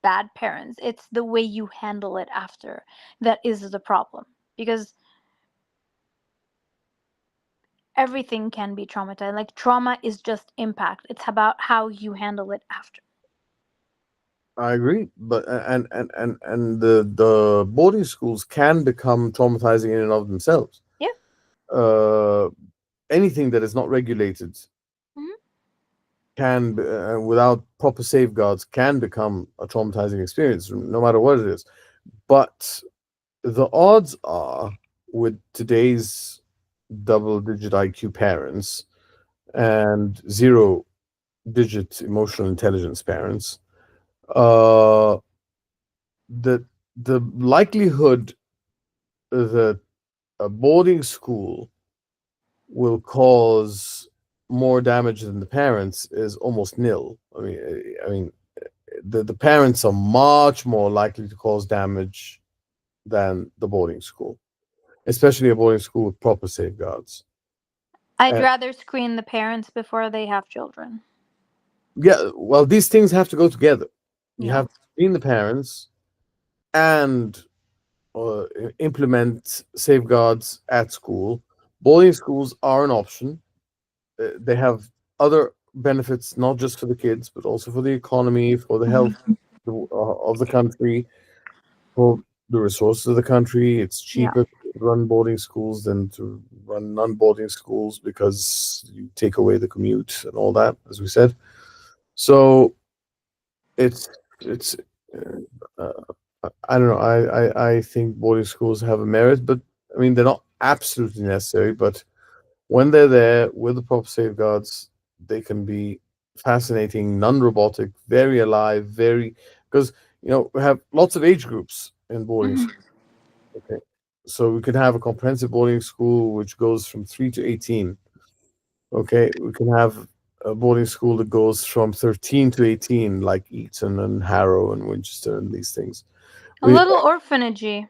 bad parents. It's the way you handle it after that is the problem, because everything can be traumatized. Like, trauma is just impact, it's about how you handle it after. I agree, but and the boarding schools can become traumatizing in and of themselves. Yeah. Uh, Anything that is not regulated Hmm. without proper safeguards, can become a traumatizing experience, no matter what it is. But the odds are, with today's double-digit IQ parents and zero-digit emotional intelligence parents, uh, that the likelihood that a boarding school will cause more damage than the parents is almost nil. I mean, the parents are much more likely to cause damage than the boarding school. especially a boarding school with proper safeguards. I'd Uh, rather screen the parents before they have children. yeah, well, these things have to go together. You Yeah. have to screen the parents and implement safeguards at school. Boarding schools are an option. They have other benefits, not just for the kids, but also for the economy, for the health Hmm. of the country, for the resources of the country. It's Yeah. cheaper to run boarding schools than to run non-boarding schools because you take away the commute and all that, as we said. So it's I don't know. I think boarding schools have a merit, but I mean they're not absolutely necessary. But when they're there with the proper safeguards, they can be fascinating, non-robotic, very alive, very because we have lots of age groups in boarding schools. Hmm. Okay, so we can have a comprehensive boarding school which goes from 3 to 18. Okay, we can have a boarding school that goes from 13 to 18, like Eton and Harrow and Winchester and these things. A little orphanagey.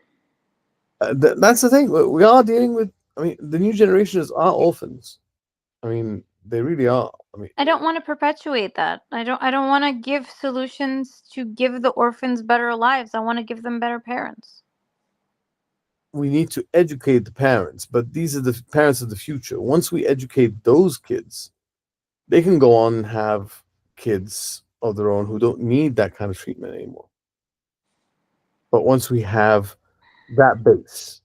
That's the thing. We are dealing with. I mean, the new generations are orphans. I mean, they really are. I mean, I don't want to perpetuate that. I don't want to give solutions to give the orphans better lives. I want to give them better parents. we need to educate the parents, but these are the parents of the future. Once we educate those kids, they can go on and have kids of their own who don't need that kind of treatment anymore. But once we have that base,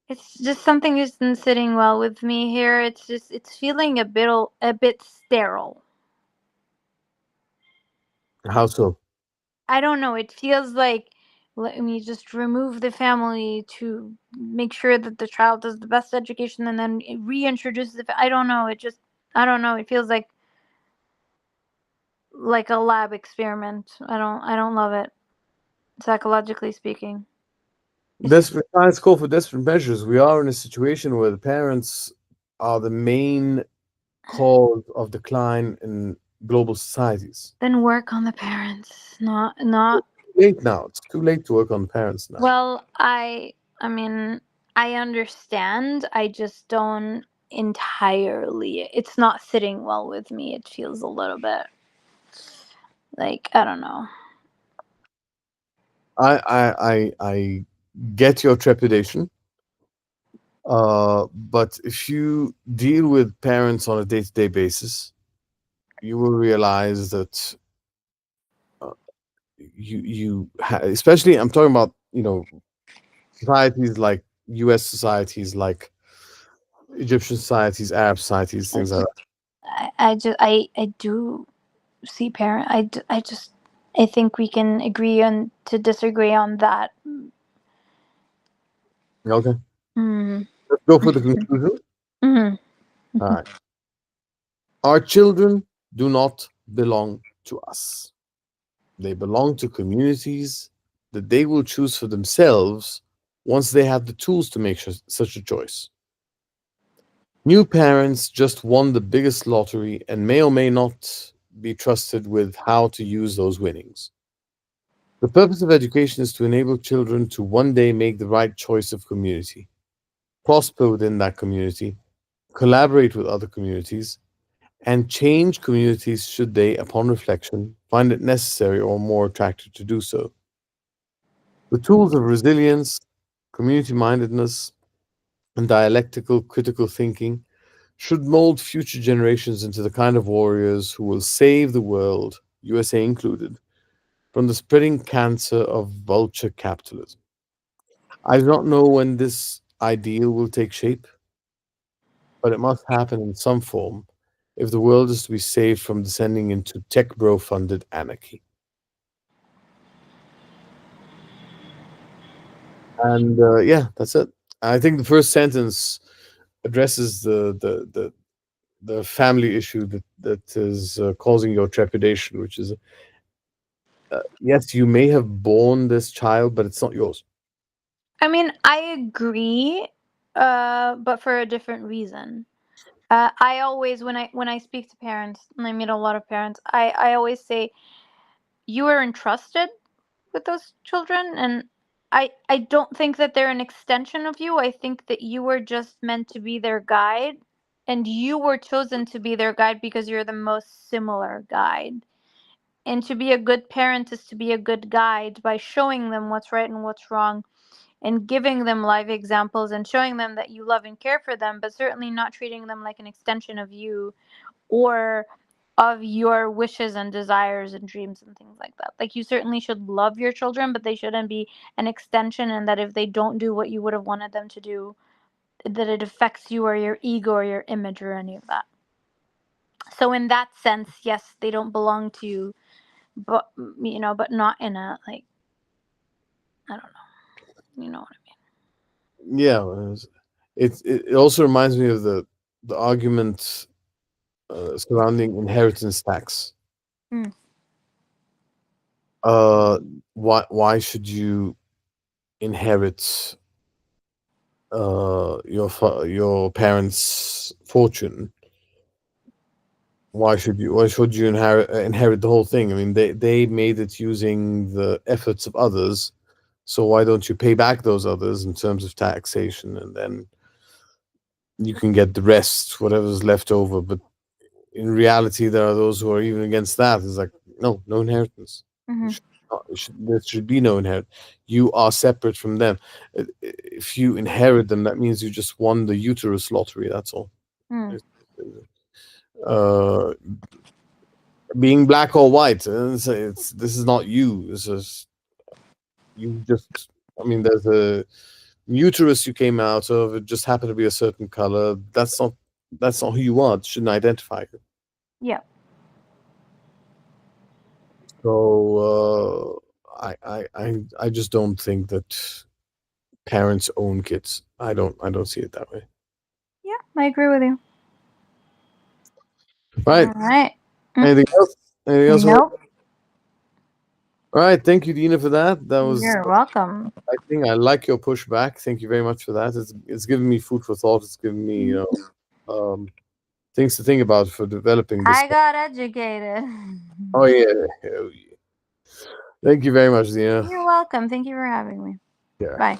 It's just something isn't sitting well with me here. It's feeling a bit sterile. how so? I don't know. It feels like let me just remove the family to make sure that the child does the best education and then reintroduce I don't know. I don't know. It feels like a lab experiment. I don't love it, psychologically speaking. It's Desperate times call for desperate measures. We are in a situation where the parents are the main cause of decline in global societies. then work on the parents, not Late now. It's too late to work on parents now. well, I mean, I understand. I just don't entirely. It's not sitting well with me. It feels a little bit like I don't know. I get your trepidation, but if you deal with parents on a day-to-day basis, you will realize that uh, especially I'm talking about societies like U.S. societies, like Egyptian societies, Arab societies, things It's like just I do see parent. I just I think we can agree on to disagree on that. that. Okay, Mm. let's go for the conclusion. Mm. All right, our children do not belong to us. They belong to communities that they will choose for themselves once they have the tools to make such a choice. New parents just won the biggest lottery and may or may not be trusted with how to use those winnings. The purpose of education is to enable children to one day make the right choice of community, prosper within that community, collaborate with other communities, and change communities should they, upon reflection, find it necessary or more attractive to do so. The tools of resilience, community mindedness, and dialectical critical thinking should mold future generations into the kind of warriors who will save the world, USA included, from the spreading cancer of vulture capitalism. I do not know when this ideal will take shape, but it must happen in some form if the world is to be saved from descending into tech bro funded anarchy. And yeah, that's it. I think the first sentence addresses the family issue that is causing your trepidation, which is yes, you may have born this child, but it's not yours. I mean, I agree, but for a different reason. I always when I speak to parents and I meet a lot of parents, I always say you are entrusted with those children, and I don't think that they're an extension of you. I think that you were just meant to be their guide, and you were chosen to be their guide because you're the most similar guide. And to be a good parent is to be a good guide by showing them what's right and what's wrong, and giving them live examples and showing them that you love and care for them, but certainly not treating them like an extension of you or of your wishes and desires and dreams and things like that. Like, you certainly should love your children, but they shouldn't be an extension, and that if they don't do what you would have wanted them to do, that it affects you or your ego or your image or any of that. So in that sense, yes, they don't belong to you, but but not in a, like, I don't know. You know what Yeah, it also reminds me of the argument surrounding inheritance tax. I mean? Uh, why should you inherit your parents' fortune? Why should you inherit the whole thing? I mean, they made it using the efforts of others, so why don't you pay back those others in terms of taxation, and then you can get the rest, whatever's left over. But in reality, there are those who are even against that. It's like, no, no inheritance. You Mm-hmm. should not, there should be no inheritance. You are separate from them. If you inherit them, that means you just won the uterus lottery. That's all. Mm. It's- Uh, being black or white, this is not you. This is you just. I mean, there's a uterus you came out of. It just happened to be a certain color. That's not who you are. It shouldn't identify you. Yeah. So I just don't think that parents own kids. I don't see it that way. Yeah, I agree with you. Right. All right. Mm. Anything else? Anything else? Nope. All right. Thank you, Dina, for that. That was You're welcome. exciting. I like your pushback. Thank you very much for that. It's given me food for thought. It's given me things to think about for developing this. I got educated. Oh yeah. Oh, yeah. Thank you very much, Dina. You're welcome. Thank you for having me. Yeah. Bye.